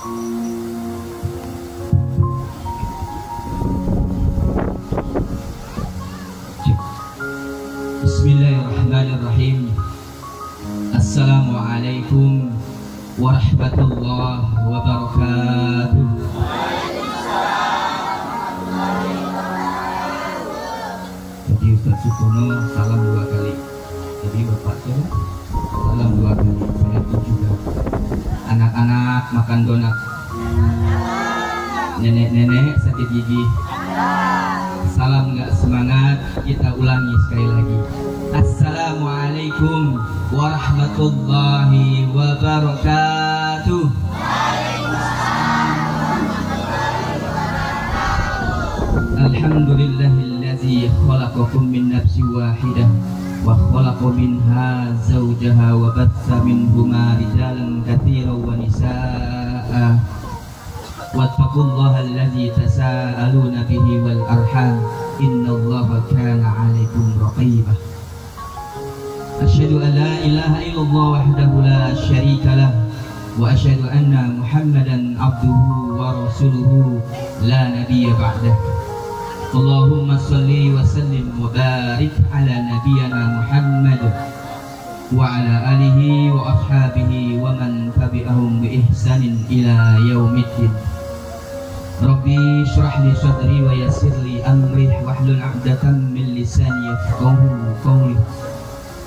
Bismillahirrahmanirrahim. Assalamualaikum warahmatullahi wabarakatuh. Jadi Ustaz Supono salam 2 kali. Jadi Bapak saya salam 2 kali. Saya pun juga. Anak-anak makan donat. Nenek-nenek sakit gigi. Salam nggak semangat, kita ulangi sekali lagi. Assalamualaikum warahmatullahi wabarakatuh. Alhamdulillahillazi khalaqakum min nafsin wahidah wa khalaqa minha zawjaha wa batha minhuma rijalan katsiran wa nisaa'a. Wattaqullaha allazi tasaaluna bihi wal arham innallaha kana 'alaikum raqiba. Asyhadu an la ilaha illallah wahdahu la syarika lah wa asyhadu anna Muhammadan 'abduhu wa rasuluhu la nabiyya ba'dah. Allahumma shalli wa sallim wa barik ala nabiyyina Muhammad wa ala alihi wa ashabihi wa man tabi'ahum bi ihsanin ila yaumiddin. Rabbi shrah li sadri wa yassir li amri wahlul 'uqdatam min lisani yafqahu qawli.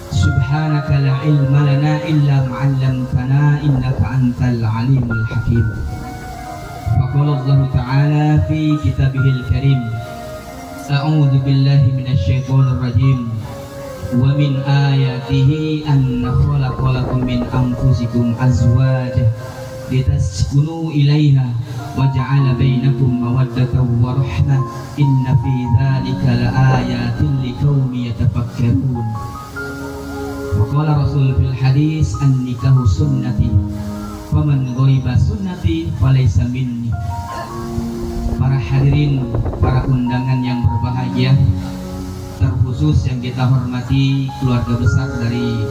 Subhanaka la ilma lana illa ma 'allamtana innaka antal alimul hakim. Faqala Allah ta'ala fi kitabihil karim, a'udzu billahi minasy syaithanir rajim. Wa min ayatihi an khalaqa lakum min anfusikum azwajan litaskunu ilaiha wa ja'ala bainakum mawaddatan wa rahmah inna fi dzalika laayatin liqaumin yatafakkarun. Wa qala Rasul fil hadis an-nikahu sunnati faman ghaiba sunnati falaysa minni. Para hadirin, para undangan yang berbahagia, terkhusus yang kita hormati keluarga besar dari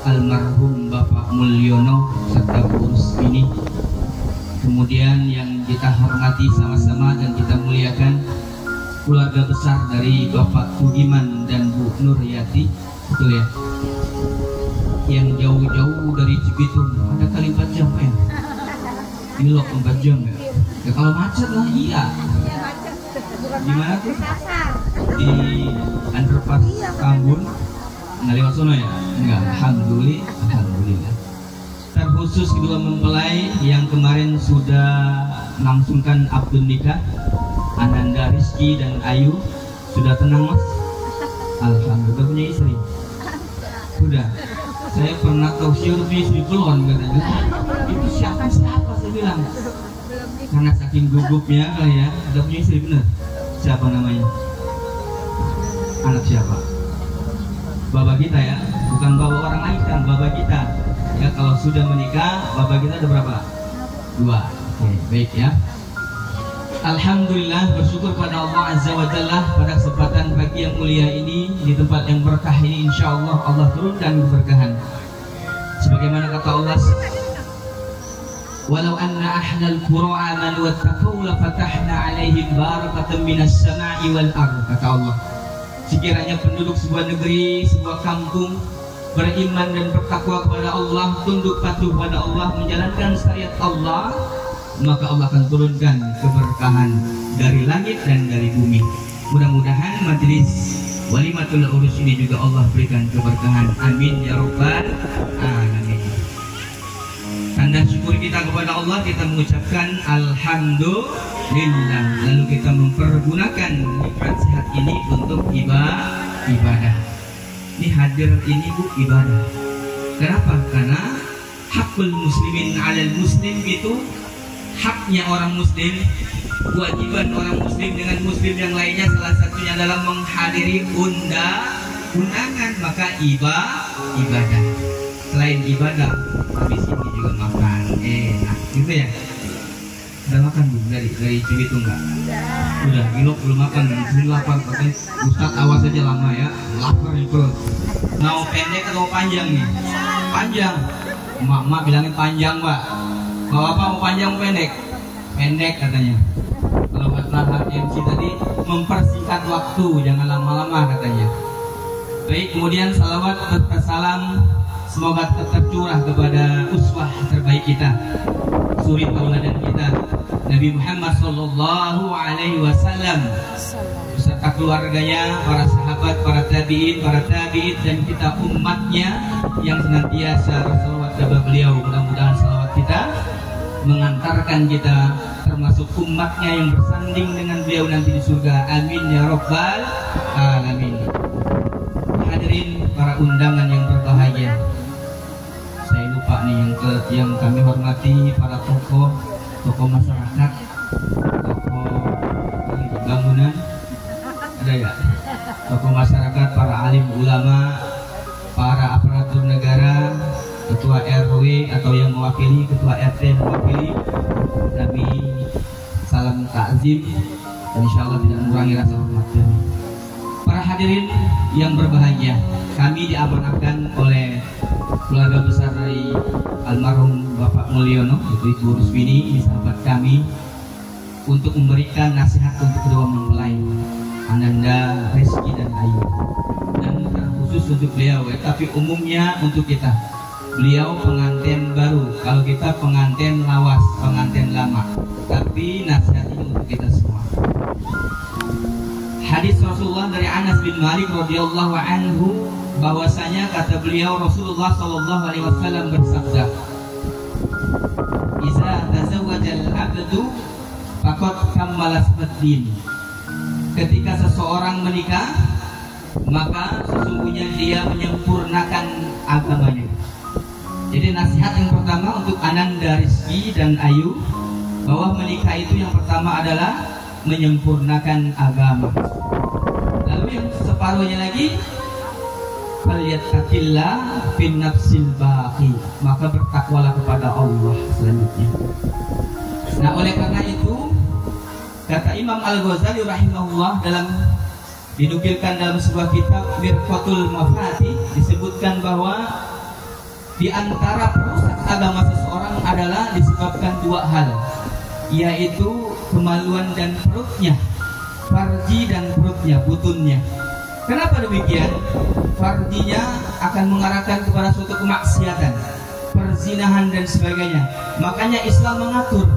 almarhum Bapak Mulyono serta pengurus ini. Kemudian yang kita hormati sama-sama dan kita muliakan keluarga besar dari Bapak Budiman dan Bu Nuryati, betul ya? Yang jauh-jauh dari Cibitung, ada kali 4 jam ya? Ini loh 4 jam ya? Ya kalau macet lah iya. Di mana tuh? Di underpass Tambun. Nggak lewat sono ya? Enggak, alhamdulillah. Terkhusus kedua mempelai yang kemarin sudah melangsungkan akad nikah, Ananda Rizky dan Ayu. Sudah tenang mas? Alhamdulillah. Punya istri? Sudah. Saya pernah tahu siapa punya istri belum katanya. Itu siapa saya bilang. Karena saking gugupnya kali ya, udah punya istri bener. Siapa namanya? Anak siapa? Baba kita ya, bukan baba orang lain kan, baba kita. Ya kalau sudah menikah, baba kita ada berapa? 2. Oke, baik ya. Alhamdulillah, bersyukur pada Allah Azza wa Jalla pada kesempatan pagi yang mulia ini di tempat yang berkah ini, insya Allah Allah turunkan keberkahan. Sebagaimana kata Allah, walau anna ahlal qura amanu wattaqau la fatahna alaihim barakatan minas sama'i wal ardh, kata Allah. Sekiranya penduduk sebuah negeri, sebuah kampung beriman dan bertakwa kepada Allah, tunduk patuh pada Allah, menjalankan syariat Allah, maka Allah akan turunkan keberkahan dari langit dan dari bumi. Mudah-mudahan majelis Walimatul Urus ini juga Allah berikan keberkahan. Amin ya rabbal alamin. Tanda syukur kita kepada Allah, kita mengucapkan alhamdulillah. Lalu kita mempergunakan nikmat sehat ini untuk ibadah. Ini hadir ini bu ibadah. Kenapa? Karena hakul muslimin 'alal muslim itu haknya orang muslim, kewajiban orang muslim dengan muslim yang lainnya, salah satunya adalah menghadiri undangan, maka ibadah. Selain ibadah, habis ini juga makan enak, gitu ya. Udah makan belum dari Cibitung enggak? Udah, Gilok belum makan, belum lapar. Katanya Ustadz awas aja lama ya, lapar nih perut. Mau pendek atau panjang nih? Panjang. Mak bilangin panjang pak. Bapak mau panjang pendek? Pendek katanya. Kalau masalah MC tadi mempersingkat waktu, jangan lama-lama katanya. Baik, kemudian salawat serta salam semoga tetap curah kepada uswah terbaik kita, suri tauladan kita, Nabi Muhammad Sallallahu Alaihi Wasallam beserta keluarganya, para sahabat, para tabiin, dan kita umatnya yang senantiasa bersalawat kepada beliau. Mudah-mudahan salawat kita mengantarkan kita termasuk umatnya yang bersanding dengan beliau nanti di surga. Amin ya rabbal alamin. Hadirin para undangan yang berbahagia, saya lupa nih yang kami hormati para tokoh masyarakat, tokoh bangunan, ada ya, tokoh masyarakat, para alim ulama, para aparatur negara, ketua RW atau yang mewakili, ketua RT yang mewakili, kami salam takzim dan insya Allah tidak mengurangi rasa hormat kami. Para hadirin yang berbahagia, kami diamanahkan oleh keluarga besar dari almarhum Bapak Mulyono, yaitu Ibu Rusmini, sahabat kami, untuk memberikan nasihat untuk kedua mempelai, Ananda, Rizky dan Ayu, dan terkhusus untuk beliau, tapi umumnya untuk kita. Beliau pengantin baru, kalau kita pengantin lawas, pengantin lama, tapi nasihat ini untuk kita semua. Hadis Rasulullah dari Anas bin Malik radhiyallahu anhu, bahwasanya kata beliau, Rasulullah sallallahu alaihi wasallam bersabda, "Iza tazawwajal abdu faqad kammala ad-din." Ketika seseorang menikah, maka sesungguhnya dia menyempurnakan agamanya. Jadi nasihat yang pertama untuk Ananda, Rizky dan Ayu, bahwa menikah itu yang pertama adalah menyempurnakan agama. Lalu yang separuhnya lagi, falyattaqillah fin nafsil baqi, maka bertakwalah kepada Allah selanjutnya. Nah, oleh karena itu kata Imam Al-Ghazali rahimahullah, dinukilkan dalam sebuah kitab Mirqatul Mafatih, disebutkan bahwa di antara perusak agama seseorang adalah disebabkan dua hal, yaitu kemaluan dan perutnya, farji dan perutnya, butunnya. Kenapa demikian? Farjinya akan mengarahkan kepada suatu kemaksiatan, perzinahan dan sebagainya. Makanya Islam mengatur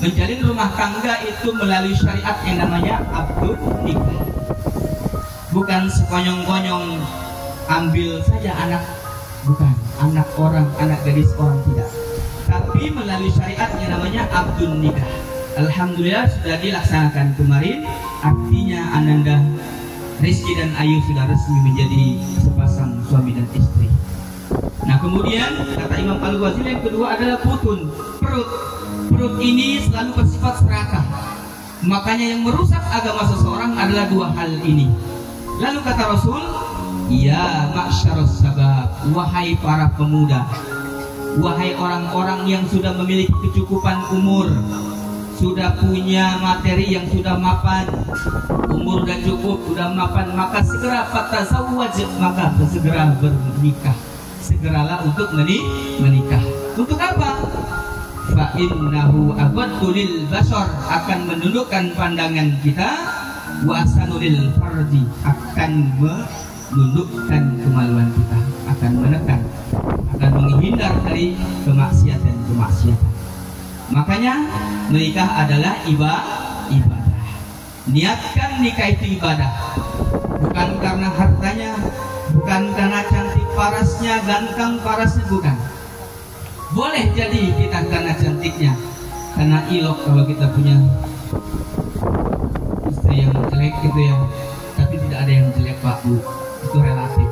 menjalin rumah tangga itu melalui syariat yang namanya abdul nikah. Bukan sekonyong-konyong ambil saja anak, bukan anak orang, anak gadis orang, tidak, tapi melalui syariat yang namanya abdul nikah. Alhamdulillah sudah dilaksanakan kemarin. Artinya Ananda, Rizky dan Ayu sudah resmi menjadi sepasang suami dan istri. Nah, kemudian kata Imam Al-Ghazali yang kedua adalah butun, perut. Perut ini selalu bersifat serakah. Makanya yang merusak agama seseorang adalah dua hal ini. Lalu kata Rasul, ya ma'syarus sabab, wahai para pemuda, wahai orang-orang yang sudah memiliki kecukupan umur, sudah punya materi yang sudah mapan, umur sudah cukup, sudah mapan, maka segera fatazawwaj, maka segera bernikah. Segeralah untuk menikah. Untuk apa? Fa innahu aghaddu lil basar, akan menundukkan pandangan kita, wa asanul farji, akan menundukkan kemaluan kita, akan menekan, akan menghindar dari kemaksiatan. Makanya menikah adalah ibadah. Niatkan nikah itu ibadah, bukan karena hartanya, bukan karena cantik parasnya, ganteng parasnya, bukan. Boleh jadi kita karena cantiknya, karena ilok kalau kita punya istri yang jelek gitu ya, tapi tidak ada yang jelek Pak Bu, itu relatif.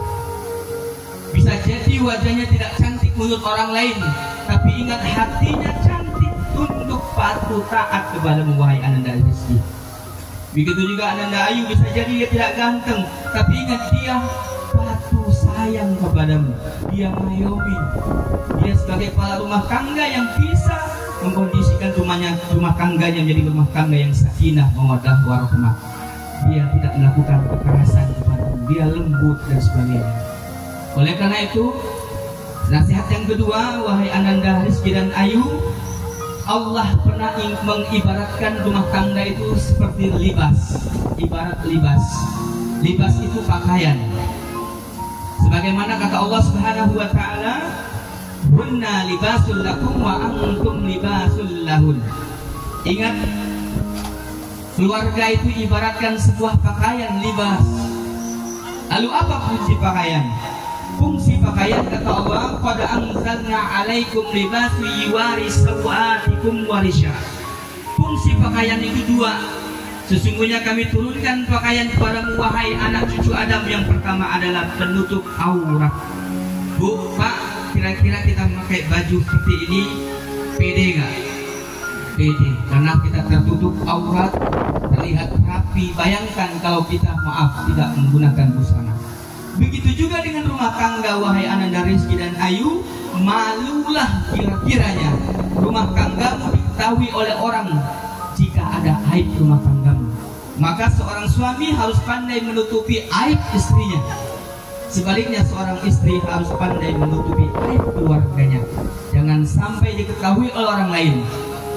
Bisa jadi wajahnya tidak cantik menurut orang lain, tapi ingat hatinya cantik, tunduk patuh taat kepada wahai Ananda Rizky. Begitu juga Ananda Ayu, bisa jadi dia tidak ganteng, tapi ingat dia patuh sayang kepadamu, dia mengayomi. Dia sebagai kepala rumah tangga yang bisa mengkondisikan rumah tangganya menjadi rumah tangga yang sakinah, mawaddah, warahmah. Dia tidak melakukan kekerasan kepadamu, dia lembut dan sebagainya. Oleh karena itu, Nasihat yang kedua, wahai Ananda Rizky dan Ayu, Allah pernah mengibaratkan rumah tangga itu seperti libas. Ibarat libas. Libas itu pakaian. Sebagaimana kata Allah Subhanahu wa taala, "Hunna libasul lakum wa antum libasul lahun." Ingat, keluarga itu ibaratkan sebuah pakaian libas. Lalu apa fungsi pakaian? Fungsi pakaian kata Allah, "Qad anzalna 'alaikum libasan yuwari sawatikum wa risha." Fungsi pakaian itu dua. Sesungguhnya kami turunkan pakaian kepadamu wahai anak cucu Adam. Yang pertama adalah penutup aurat. Bu, Pak, kira-kira kita memakai baju seperti ini pede nggak? Pede, karena kita tertutup aurat, terlihat rapi. Bayangkan kalau kita tidak menggunakan busana. Begitu juga dengan rumah tangga wahai Ananda Rizky dan Ayu. Malulah kira-kiranya rumah tanggamu diketahui oleh orang jika ada aib rumah tanggamu. Maka seorang suami harus pandai menutupi aib istrinya. Sebaliknya seorang istri harus pandai menutupi aib keluarganya. Jangan sampai diketahui oleh orang lain.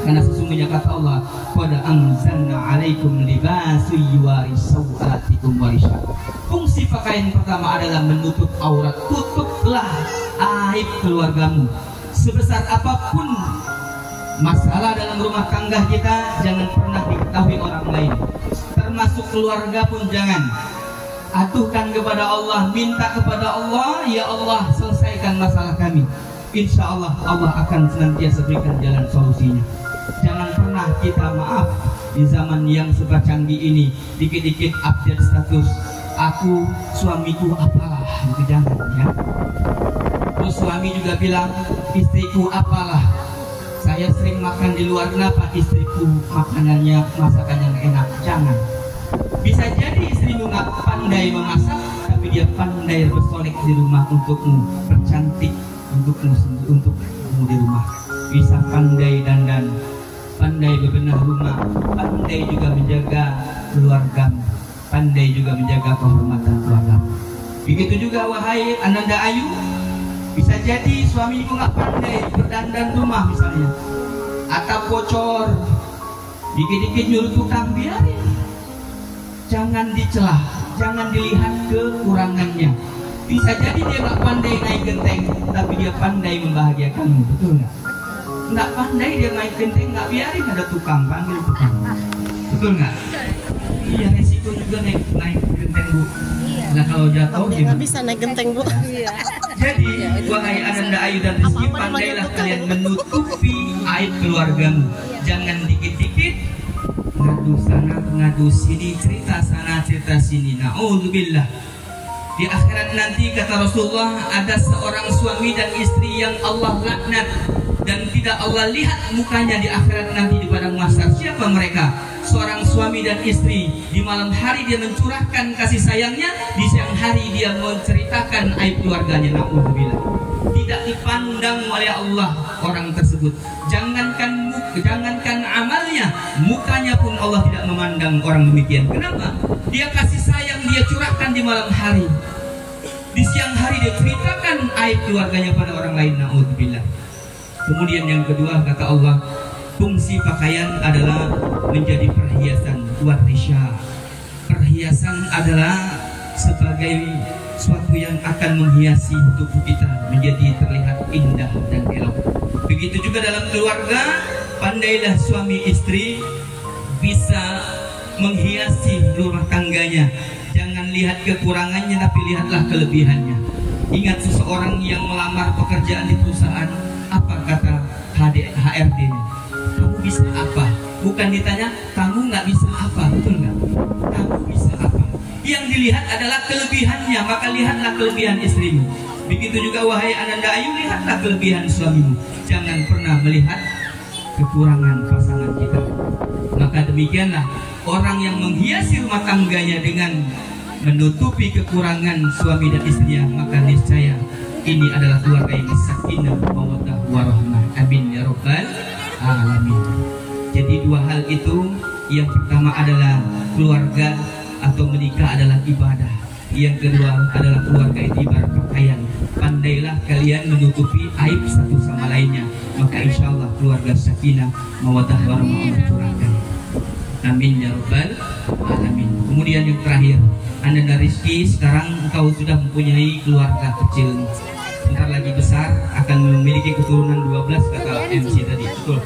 Karena sesungguhnya kata Allah, "Qad anzalna 'alaikum libasan yuwari sawatikum wa risha." Fungsi pakaian pertama adalah menutup aurat. Tutuplah aib keluargamu. Sebesar apapun masalah dalam rumah tangga kita, jangan pernah diketahui orang lain. Termasuk keluarga pun jangan. Atuhkan kepada Allah, minta kepada Allah, "Ya Allah, selesaikan masalah kami." Insya Allah, Allah akan senantiasa berikan jalan solusinya. Jangan pernah kita di zaman yang serba canggih ini, dikit-dikit update status, "Aku, suamiku apalah," itu jangan ya. Terus suami juga bilang, "Istriku apalah, saya sering makan di luar, kenapa istriku makanannya, masakannya enak?" Jangan. Bisa jadi istrimu nggak pandai memasak, tapi dia pandai bersolek di rumah untukmu, bercantik untukmu di rumah. Bisa pandai dandan, pandai bebenah rumah, pandai juga menjaga keluarga, pandai juga menjaga kehormatan keluarga. Begitu juga wahai Ananda Ayu, bisa jadi suamimu nggak pandai berdandan rumah misalnya, atap bocor, dikit-dikit nyuruh tukang, biarin. Jangan dicelah, jangan dilihat kekurangannya. Bisa jadi dia nggak pandai naik genteng, tapi dia pandai membahagiakanmu, betul nggak? Nggak pandai dia naik genteng, nggak biarin ada tukang, panggil tukang, betul nggak? Iya, resiko juga naik genteng, Bu. Nah kalau jatuh nggak bisa naik genteng, Bu. Jadi wahai Ananda Ayu dan Rizky, pandailah kalian menutupi aib keluargamu. Jangan dikit-dikit ngadu sana ngadu sini, cerita sana cerita sini. Na'udzubillah. Di akhirat nanti kata Rasulullah, ada seorang suami dan istri yang Allah laknat dan tidak Allah lihat mukanya di akhirat nanti di padang mahsyar. Siapa mereka? Seorang suami dan istri, di malam hari dia mencurahkan kasih sayangnya, di siang hari dia menceritakan aib keluarganya. Na'udzubillah. Tidak dipandang oleh Allah orang tersebut. Jangankan amalnya, mukanya pun Allah tidak memandang orang demikian. Kenapa? Dia kasih sayang, dia curahkan di malam hari. Di siang hari dia ceritakan aib keluarganya pada orang lain. Na'udzubillah. Kemudian yang kedua kata Allah, fungsi pakaian adalah menjadi perhiasan. Warisha. Perhiasan adalah sebagai suatu yang akan menghiasi tubuh kita menjadi terlihat indah dan elok. Begitu juga dalam keluarga, pandailah suami istri bisa menghiasi rumah tangganya. Jangan lihat kekurangannya, tapi lihatlah kelebihannya. Ingat seseorang yang melamar pekerjaan di perusahaan, apa kata HRD-nya? Kamu bisa apa? Bukan ditanya, kamu nggak bisa apa, betul nggak? Kamu bisa apa? Yang dilihat adalah kelebihannya, maka lihatlah kelebihan istrimu. Begitu juga wahai Ananda Ayu, lihatlah kelebihan suamimu. Jangan pernah melihat kekurangan pasangan kita. Maka demikianlah orang yang menghiasi rumah tangganya dengan menutupi kekurangan suami dan istrinya, maka niscaya ini adalah keluarga yang sakinah, mawaddah, warahmah. Amin ya rabbal alamin. Jadi dua hal itu, yang pertama adalah keluarga atau menikah adalah ibadah. Yang kedua adalah keluarga itu ibarat pakaian. pandailah kalian menutupi aib satu sama lainnya, maka insya Allah keluarga sakinah mawaddah warahmah Allah curahkan. Amin ya rabbal alamin. Kemudian yang terakhir, Ananda Rizky, sekarang engkau sudah mempunyai keluarga kecil, bentar lagi besar akan memiliki keturunan 12 kata MC tadi, betul?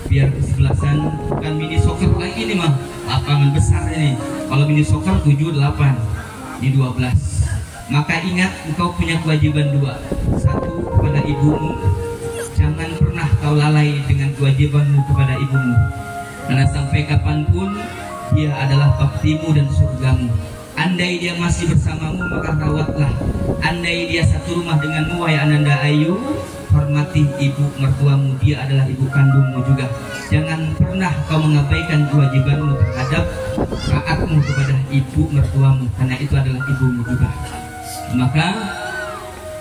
Biar kesebelasan, bukan mini soccer lagi nih mah, lapangan besar ini. Kalau mini soccer 7-8 di 12. Maka ingat, engkau punya kewajiban dua. Satu, kepada ibumu, jangan pernah kau lalai dengan kewajibanmu kepada ibumu, karena sampai kapanpun dia adalah baktimu dan surgamu. Andai dia masih bersamamu, maka rawatlah. Andai dia satu rumah denganmu, wahai Ananda Ayu, hormati ibu mertuamu, dia adalah ibu kandungmu juga. Jangan pernah kau mengabaikan kewajibanmu terhadap taatmu kepada ibu mertuamu, karena itu adalah ibumu juga. Maka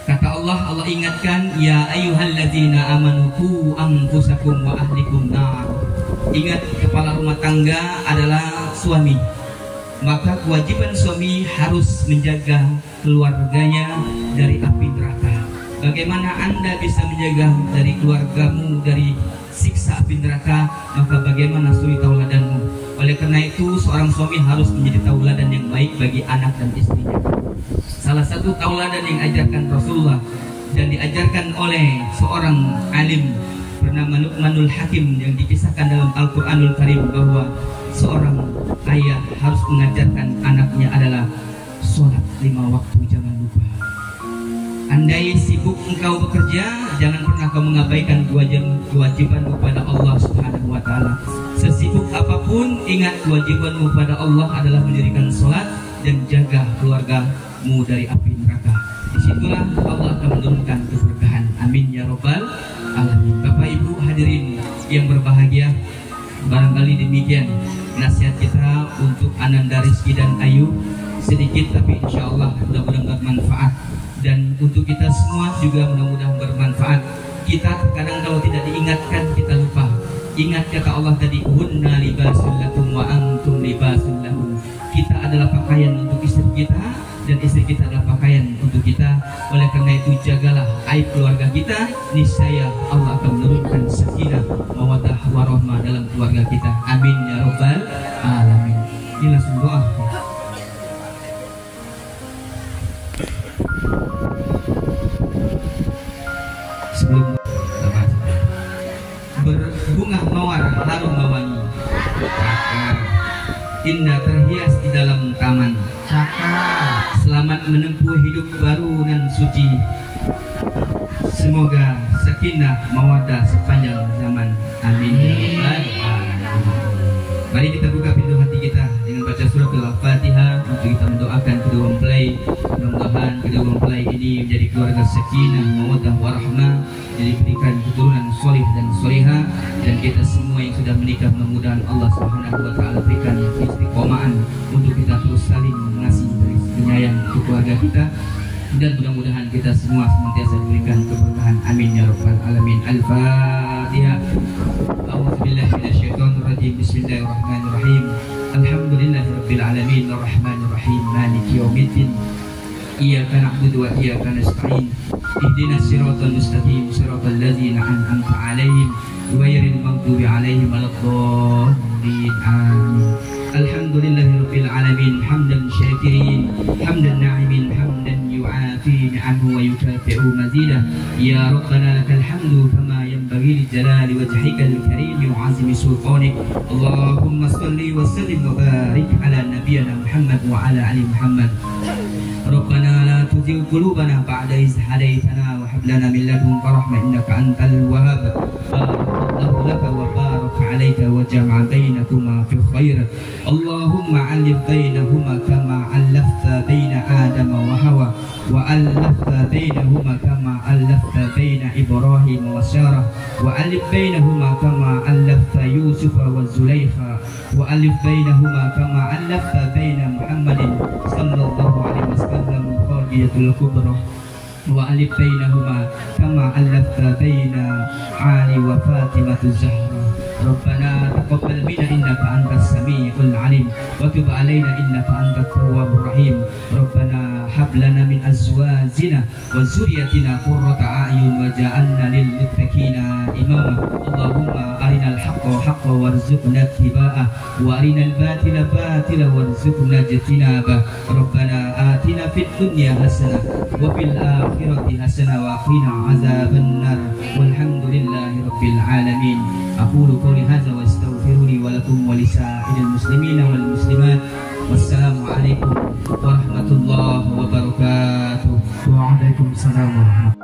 kata Allah ingatkan, ya ayyuhalladzina amanu qu anfusakum wa ahlikum nar. Ingat, kepala rumah tangga adalah suami, maka kewajiban suami harus menjaga keluarganya dari api neraka. Bagaimana Anda bisa menjaga dari keluargamu dari siksa api neraka, maka bagaimana suri tauladanmu. Oleh karena itu, seorang suami harus menjadi tauladan yang baik bagi anak dan istrinya. Salah satu tauladan yang diajarkan Rasulullah dan diajarkan oleh seorang alim bernama Luqmanul Hakim yang dikisahkan dalam Al-Quranul Karim, bahwa seorang ayah harus mengajarkan anaknya adalah sholat 5 waktu, jangan lupa. Andai sibuk engkau bekerja, jangan pernah kau mengabaikan kewajiban kepada Allah Subhanahu wa Ta'ala. Sesibuk apapun, ingat kewajibanmu pada Allah adalah mendirikan sholat dan jaga keluargamu dari api neraka. Disitulah Allah akan menurunkan keberkahan. Amin ya rabbal alamin. Bapak Ibu hadirin yang berbahagia, barangkali demikian nasihat kita untuk Ananda Rizky dan Ayu, sedikit tapi insya Allah mudah-mudahan bermanfaat. Dan untuk kita semua juga mudah-mudahan bermanfaat. Kita terkadang kalau tidak diingatkan kita lupa. Ingat kata Allah tadi, hunna libasul lakum wa antum libasul lahum. Kita adalah pakaian untuk istri kita dan istri kita adalah pakaian untuk kita. Oleh karena itu jagalah aib keluarga kita, niscaya Allah akan menurunkan sakinah mawaddah warahmah dalam keluarga kita. Amin ya rabbal alamin. Ini langsung doa. Sebelum berbunga mawar harum mewangi, indah terhias di dalam taman. Selamat menempuh hidup baru dan suci. Semoga sakinah mawaddah sepanjang zaman. Amin ya rabbal alamin. Mari kita buka pintu hati kita dengan baca surah Al-Fatihah untuk kita mendoakan kedua mempelai. Mudah-mudahan kedua mempelai ini menjadi keluarga sakinah mawaddah warahmah, jadi berikan keturunan solih dan solihah, dan kita semua yang sudah menikah mudah-mudahan Allah Subhanahu wa Ta'ala berikan istiqomahan untuk kita terus saling mengasihi dan penyayang untuk keluarga kita, dan mudah-mudahan kita semua senantiasa diberikan keberkahan. Amin ya rabbal alamin. Al-Fatihah. A'udzubillahi minasyaitonir rajim. Bismillahirrahmanirrahim. Alhamdulillahirabbil alamin arrahmanir rahim maliki yaumiddin. Iyyaka na'budu wa iyyaka nasta'in. Ihdinas siratal mustaqim siratal ladzina an'amta 'alaihim ghairil maghdubi 'alaihim waladdallin. Amin. Alhamdulillahirabbil alamin hamdan syakirin hamdan na'imin hamdan yu'afi ni'amahu wa yukafi'u mazidah. Ya rabbana lakal hamdu kama yanbaghi li jalali wajhikal karim wa 'azimi sultanik. Allahumma shalli wa sallim wa barik ala nabiyyina Muhammad wa ala ali Muhammad. Rabbana la tuzigh qulubana ba'da idh hadaytana wa hab lana min ladunka rahmah innaka antal wahhab. Barakallahu laka wa barak 'alaika wa jama'a bainakuma fi khair. Allahumma 'allif bainahuma kama 'allafta baina Adam wa Hawa wa 'allafta bainahuma kama 'allafta baina Ibrahim wa Sarah wa 'allif bainahuma kama 'allafta Yusuf wa Zulaikha wa 'allif bainahuma kama 'allafta baina Muhammadin sallallahu alaihi wasallam Khadijatul Kubra wa 'allif bainahuma kama 'allafta baina Ali wa Fatimatu Zahra ربنا تقبل منا إنك أنت السميع العليم وتب علينا إنك أنت التواب الرحيم ربنا هب لنا من أزواجنا وذريتنا قرة أعين وجعلنا للمتقين إماما اللهم أرنا الحق حقا وارزقنا اتباعه وأرنا الباطل باطلا وارزقنا اجتنابه ربنا آتنا في الدنيا حسنة وفي الآخرة حسنة وقنا عذاب النار والحمد لله رب العالمين أقول قولي هذا واستغفر لي ولكم ولسائر المسلمين والمسلمات والسلام عليكم ورحمة الله وبركاته. Waalaikumsalam warahmatullahi